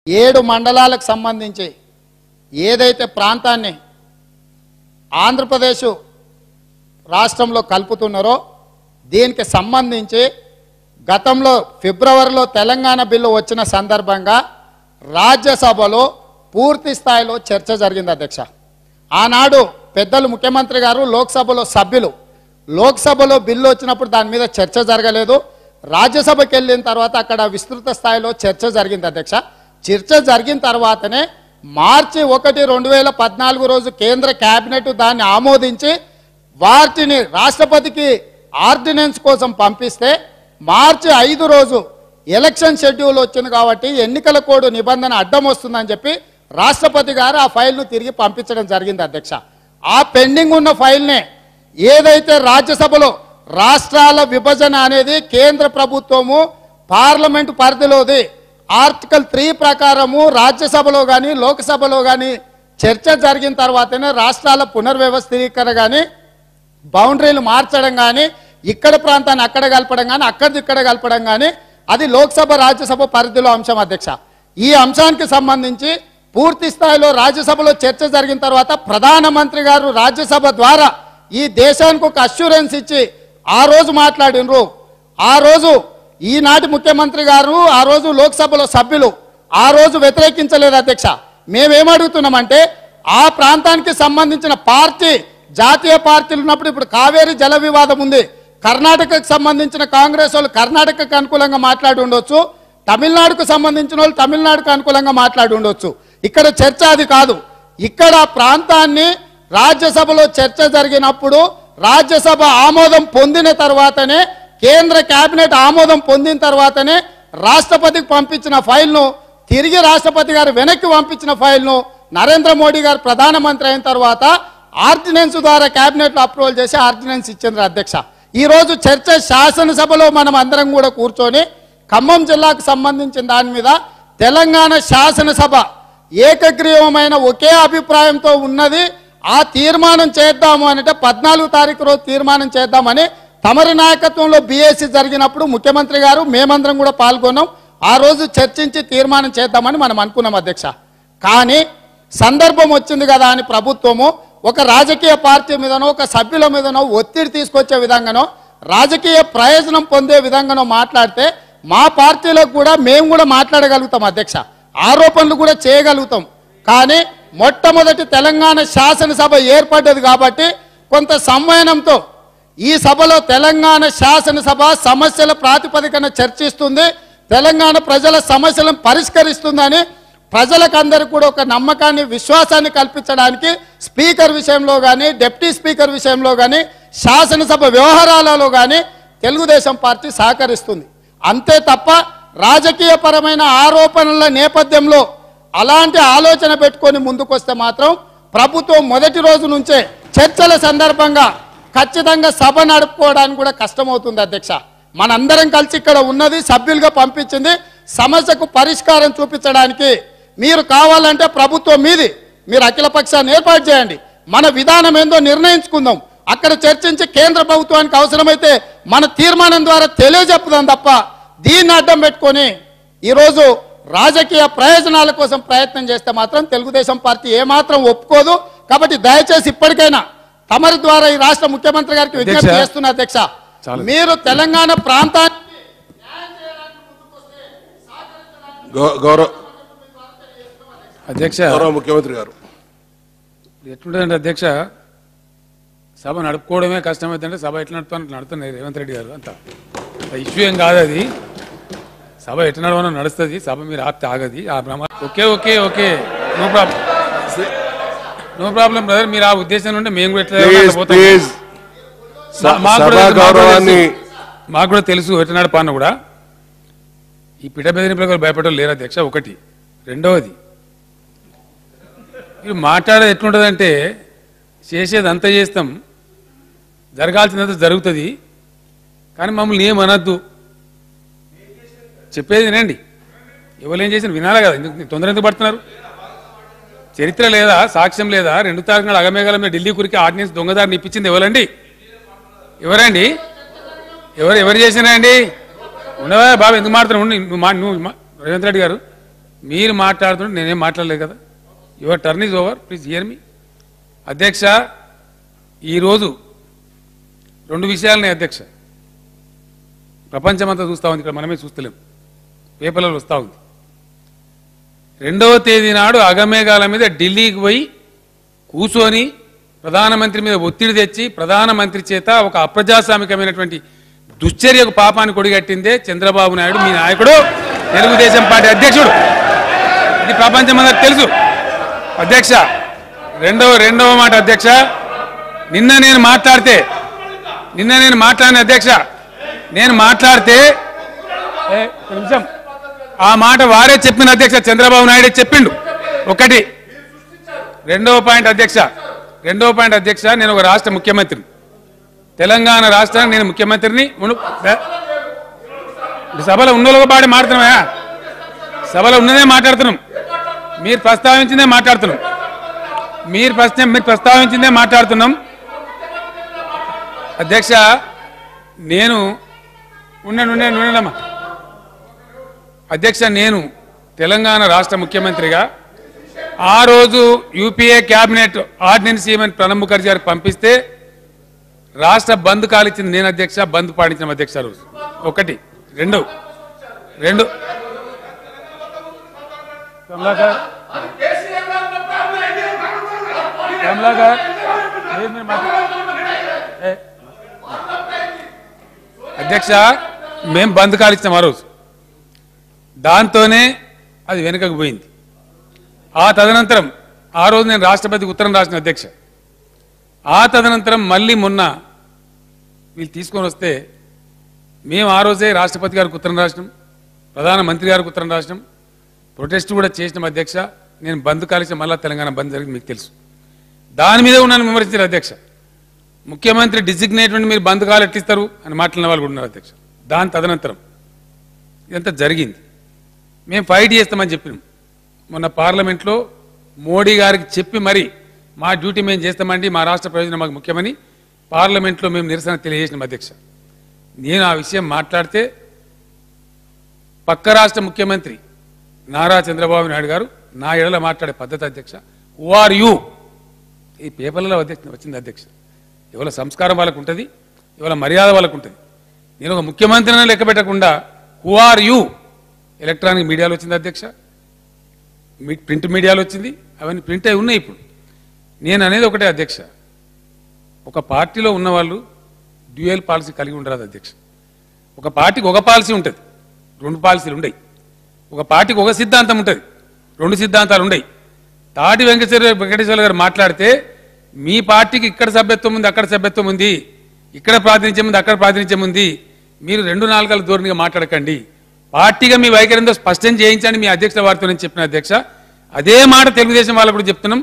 7 మండలాలకు సంబంధించి ఏదైతే ప్రాంతాన్ని ఆంధ్రప్రదేశ్ రాష్ట్రంలో కలుపుతున్నారో దీనికి సంబంధించి గతంలో ఫిబ్రవరిలో తెలంగాణ బిల్లు వచ్చిన సందర్భంగా రాజ్యసభలో పూర్తి స్థాయిలో చర్చ జరిగింది అధ్యక్ష. ఆనాడు పెద్దలు ముఖ్యమంత్రి గారు లోక్సభలో సభ్యులు లోక్సభలో బిల్లు వచ్చినప్పుడు దాని మీద చర్చ జరగలేదు. రాజ్యసభకి వెళ్ళిన తర్వాత అక్కడ విస్తృత స్థాయిలో చర్చ జరిగింది అధ్యక్ష. చర్చ జరిగిన తర్వాతనే మార్చి 1, 2014 రోజు కేంద్ర కేబినెట్ దాన్ని ఆమోదించి వాటిని రాష్ట్రపతికి ఆర్డినెన్స్ కోసం పంపిస్తే మార్చి 5 రోజు ఎలక్షన్ షెడ్యూల్ వచ్చింది కాబట్టి ఎన్నికల కోడ్ నిబంధన అడ్డం వస్తుందని చెప్పి రాష్ట్రపతి గారు ఆ ఫైల్ను తిరిగి పంపించడం జరిగింది అధ్యక్ష. ఆ పెండింగ్ ఉన్న ఫైల్నే ఏదైతే రాజ్యసభలో రాష్ట్రాల విభజన అనేది కేంద్ర ప్రభుత్వము పార్లమెంటు పరిధిలోది ఆర్టికల్ 3 ప్రకారము రాజ్యసభలో కానీ లోక్సభలో కానీ చర్చ జరిగిన తర్వాతనే రాష్ట్రాల పునర్వ్యవస్థీకరణ కానీ బౌండరీలు మార్చడం కానీ ఇక్కడ ప్రాంతాన్ని అక్కడ కలపడం కానీ అక్కడిది ఇక్కడ కలపడం కానీ అది లోక్సభ రాజ్యసభ పరిధిలో అంశం అధ్యక్ష. ఈ అంశానికి సంబంధించి పూర్తి స్థాయిలో రాజ్యసభలో చర్చ జరిగిన తర్వాత ప్రధానమంత్రి గారు రాజ్యసభ ద్వారా ఈ దేశానికి ఒక అష్యూరెన్స్ ఇచ్చి ఆ రోజు మాట్లాడినరు. ఆ రోజు ఈనాటి ముఖ్యమంత్రి గారు ఆ రోజు లోక్సభలో సభ్యులు ఆ రోజు వ్యతిరేకించలేదు అధ్యక్ష. మేమేమడుగుతున్నామంటే ఆ ప్రాంతానికి సంబంధించిన పార్టీ జాతీయ పార్టీలు ఉన్నప్పుడు ఇప్పుడు కావేరీ జల వివాదం ఉంది. కర్ణాటకకు సంబంధించిన కాంగ్రెస్ వాళ్ళు కర్ణాటకకు అనుకూలంగా మాట్లాడి ఉండొచ్చు, తమిళనాడుకు సంబంధించిన వాళ్ళు తమిళనాడుకు అనుకూలంగా మాట్లాడి ఉండొచ్చు. ఇక్కడ చర్చ అది కాదు. ఇక్కడ ప్రాంతాన్ని రాజ్యసభలో చర్చ జరిగినప్పుడు రాజ్యసభ ఆమోదం పొందిన తర్వాతనే కేంద్ర కేబినెట్ ఆమోదం పొందిన తర్వాతనే రాష్ట్రపతికి పంపించిన ఫైల్ను తిరిగి రాష్ట్రపతి గారు వెనక్కి పంపించిన ఫైల్ను నరేంద్ర మోడీ గారు ప్రధానమంత్రి అయిన తర్వాత ఆర్డినెన్స్ ద్వారా కేబినెట్లో అప్రూవల్ చేసి ఆర్డినెన్స్ ఇచ్చింది అధ్యక్ష. ఈరోజు చర్చ శాసనసభలో మనం అందరం కూడా కూర్చొని ఖమ్మం జిల్లాకు సంబంధించిన దాని మీద తెలంగాణ శాసనసభ ఏకగ్రీవమైన ఒకే అభిప్రాయంతో ఉన్నది. ఆ తీర్మానం చేద్దాము అంటే 14 తారీఖు రోజు తీర్మానం చేద్దామని తమరి నాయకత్వంలో బీఏసీ జరిగినప్పుడు ముఖ్యమంత్రి గారు మేమందరం కూడా పాల్గొన్నాం. ఆ రోజు చర్చించి తీర్మానం చేద్దామని మనం అనుకున్నాం అధ్యక్ష. కానీ సందర్భం వచ్చింది కదా అని ప్రభుత్వము ఒక రాజకీయ పార్టీ మీదనో ఒక సభ్యుల మీదనో ఒత్తిడి తీసుకొచ్చే విధంగానో రాజకీయ ప్రయోజనం పొందే విధంగానో మాట్లాడితే మా పార్టీలకు కూడా మేము కూడా మాట్లాడగలుగుతాం అధ్యక్ష, ఆరోపణలు కూడా చేయగలుగుతాం. కానీ మొట్టమొదటి తెలంగాణ శాసనసభ ఏర్పడ్డది కాబట్టి కొంత సంవయనంతో ఈ సభలో తెలంగాణ శాసనసభ సమస్యల ప్రాతిపదికన చర్చిస్తుంది, తెలంగాణ ప్రజల సమస్యలను పరిష్కరిస్తుందని ప్రజలకందరికీ కూడా ఒక నమ్మకాన్ని విశ్వాసాన్ని కల్పించడానికి స్పీకర్ విషయంలో కానీ డిప్యూటీ స్పీకర్ విషయంలో కానీ శాసనసభ వ్యవహారాలలో కానీ తెలుగుదేశం పార్టీ సహకరిస్తుంది. అంతే తప్ప రాజకీయపరమైన ఆరోపణల నేపథ్యంలో అలాంటి ఆలోచన పెట్టుకొని ముందుకొస్తే మాత్రం ప్రభుత్వం మొదటి రోజు నుంచే చర్చల సందర్భంగా ఖచ్చితంగా సభ నడుపుకోవడానికి కూడా కష్టమవుతుంది అధ్యక్ష. మనందరం కలిసి ఇక్కడ ఉన్నది సభ్యులుగా పంపించింది సమస్యకు పరిష్కారం చూపించడానికి. మీరు కావాలంటే ప్రభుత్వం మీది మీరు అఖిల పక్షాన్ని ఏర్పాటు చేయండి, మన విధానం ఏందో నిర్ణయించుకుందాం, అక్కడ చర్చించి కేంద్ర ప్రభుత్వానికి అవసరమైతే మన తీర్మానం ద్వారా తెలియజెప్పుదాం తప్ప దీన్ని అడ్డం పెట్టుకొని ఈరోజు రాజకీయ ప్రయోజనాల కోసం ప్రయత్నం చేస్తే మాత్రం తెలుగుదేశం పార్టీ ఏమాత్రం ఒప్పుకోదు. కాబట్టి దయచేసి ఇప్పటికైనా తమరి ద్వారా ఈ రాష్ట్ర ముఖ్యమంత్రి గారికి విజ్ఞప్తి చేస్తున్న అధ్యక్ష, మీరు తెలంగాణ ప్రాంతానికి అధ్యక్ష ముఖ్యమంత్రి గారు ఎట్లుంటుందంటే అధ్యక్ష సభ నడుపుకోవడమే కష్టమైందంటే సభ ఎట్లా నడుపుతున్నారు రేవంత్ రెడ్డి గారు అంత ఇష్యూ ఏం కాదు. అది సభ ఎట్లా నడవనో నడుస్తుంది, సభ మీరు ఆపితే ఆగది. ఆ okay okay okay no problem no problem brother, మీరు ఆ ఉద్దేశం నుండి మేము కూడా ఎట్లా మాకు కూడా తెలుసు ఎట్లా నడపాను కూడా. ఈ పిట బెదిరింపులకు భయపడడం లేరు అధ్యక్ష. ఒకటి. రెండవది మీరు మాట్లాడేది ఎట్లుంటుందంటే చేసేది అంతా చేస్తాం, జరగాల్సినంత జరుగుతుంది, కానీ మమ్మల్ని ఏమనద్దు, చెప్పేది వినండి. ఎవరేం చేసిన వినాలి కదా, తొందర ఎందుకు పడుతున్నారు? చరిత్ర లేదా, సాక్ష్యం లేదా? 2 తారీఖు నాడు అగమేఘాల మీద ఢిల్లీ కురికి ఆర్డినెన్స్ దొంగదారిని ఇప్పించింది ఎవరండి? ఎవరండి? ఎవరు చేసినా అండి? ఉండవా బాబు, ఎందుకు మాట్లాడుతున్నావు? నువ్వు రేవంత్ రెడ్డి గారు మీరు మాట్లాడుతుంటే నేనేం మాట్లాడలేదు కదా. Your turn is over, please hear me. అధ్యక్ష, ఈరోజు 2 విషయాలనే అధ్యక్ష. ప్రపంచమంతా చూస్తూ ఉంది, ఇక్కడ మనమే చూస్తలేం, పేపర్లలో వస్తూ ఉంది. 2వ తేదీ నాడు అగమేఘాల మీద ఢిల్లీకి పోయి కూర్చొని ప్రధానమంత్రి మీద ఒత్తిడి తెచ్చి ప్రధానమంత్రి చేత ఒక అప్రజాస్వామికమైనటువంటి దుశ్చర్యకు పాపాన్ని కొడిగట్టిందే చంద్రబాబు నాయుడు, మీ నాయకుడు, తెలుగుదేశం పార్టీ అధ్యక్షుడు. ఇది ప్రపంచమంతా తెలుసు అధ్యక్ష. రెండవ మాట అధ్యక్ష, నిన్న నేను మాట్లాడిన అధ్యక్ష, నేను మాట్లాడితే నిమిషం ఆ మాట వారే చెప్పిన అధ్యక్ష, చంద్రబాబు నాయుడే చెప్పిండు. ఒకటి. రెండవ పాయింట్ అధ్యక్ష, నేను ఒక రాష్ట్ర ముఖ్యమంత్రిని, తెలంగాణ రాష్ట్రానికి నేను ముఖ్యమంత్రిని. సభలో ఉన్నోళ్ళగా పాడి మాట్లాడుతున్నాయా? సభలో ఉన్నదే మాట్లాడుతున్నాం, మీరు ప్రస్తావించిందే మాట్లాడుతున్నాం. అధ్యక్ష, నేను ఉండమ్మా అధ్యక్ష, నేను తెలంగాణ రాష్ట్ర ముఖ్యమంత్రిగా ఆ రోజు యూపీఏ క్యాబినెట్ ఆర్డినెన్స్ ఇవ్వమని ప్రణబ్ ముఖర్జీ గారికి పంపిస్తే రాష్ట్ర బంద్ కాలిచ్చింది నేను అధ్యక్ష, బంద్ పాటించిన అధ్యక్ష రోజు. ఒకటి. రెండు అధ్యక్ష, మేము బంద్ కాలిచ్చినాం ఆ రోజు, దాంతోనే అది వెనుకకు పోయింది. ఆ తదనంతరం ఆ రోజు నేను రాష్ట్రపతికి ఉత్తరం రాసిన అధ్యక్ష. ఆ తదనంతరం మళ్ళీ మొన్న వీళ్ళు తీసుకొని వస్తే మేము ఆ రోజే రాష్ట్రపతి గారికి ఉత్తరం రాసినాం, ప్రధానమంత్రి గారికి ఉత్తరం రాసినాం, ప్రొటెస్ట్ కూడా చేసినాం అధ్యక్ష. నేను బంద్ కాలిసిన మళ్ళా తెలంగాణ బంద్ జరిగింది మీకు తెలుసు. దాని మీద ఉన్నాను విమర్శించారు అధ్యక్ష. ముఖ్యమంత్రి డిజిగ్నేట్మెంట్ మీరు బంద్ కాలు ఎట్లిస్తారు అని మాట్లాడిన వాళ్ళు కూడా ఉన్నారు అధ్యక్ష. దాని తదనంతరం ఇదంతా జరిగింది. మేము ఫైట్ చేస్తామని చెప్పినాం. మొన్న పార్లమెంట్లో మోడీ గారికి చెప్పి మరి మా డ్యూటీ మేము చేస్తామండి, మా రాష్ట్ర ప్రయోజనం మాకు ముఖ్యమని పార్లమెంట్లో మేము నిరసన తెలియజేసినాం అధ్యక్ష. నేను ఆ విషయం మాట్లాడితే పక్క రాష్ట్ర ముఖ్యమంత్రి నారా చంద్రబాబు నాయుడు గారు నా ఎడల మాట్లాడే పద్ధతి అధ్యక్ష, హూ ఆర్ యూ, ఈ పేపర్లలో వచ్చింది అధ్యక్ష. ఇవాళ సంస్కారం వాళ్ళకు ఉంటుంది, ఇవాళ మర్యాద వాళ్ళకు ఉంటుంది. నేను ఒక ముఖ్యమంత్రిని లెక్క పెట్టకుండా హూ ఆర్ యూ ఎలక్ట్రానిక్ మీడియాలో వచ్చింది అధ్యక్ష, ప్రింట్ మీడియాలో వచ్చింది, అవన్నీ ప్రింట్ అయి ఉన్నాయి. ఇప్పుడు నేను అనేది ఒకటే అధ్యక్ష, ఒక పార్టీలో ఉన్నవాళ్ళు డ్యూయల్ పాలసీ కలిగి ఉండరాదు అధ్యక్ష. ఒక పార్టీకి ఒక పాలసీ ఉంటుంది, 2 పాలసీలు ఉండయి. ఒక పార్టీకి ఒక సిద్ధాంతం ఉంటుంది, 2 సిద్ధాంతాలు ఉండయి. తాటి వెంకటేశ్వర గారు మాట్లాడితే మీ పార్టీకి ఇక్కడ సభ్యత్వం ఉంది, అక్కడ సభ్యత్వం ఉంది, ఇక్కడ ప్రాతినిధ్యం ఉంది, అక్కడ ప్రాతినిధ్యం ఉంది, మీరు 2 నాలుగాల ధోరణిగా మాట్లాడకండి, పార్టీగా మీ వైఖరితో స్పష్టం చేయించండి మీ అధ్యక్షుల వారితో నేను చెప్పిన అధ్యక్ష. అదే మాట తెలుగుదేశం వాళ్ళకు కూడా చెప్తున్నాం.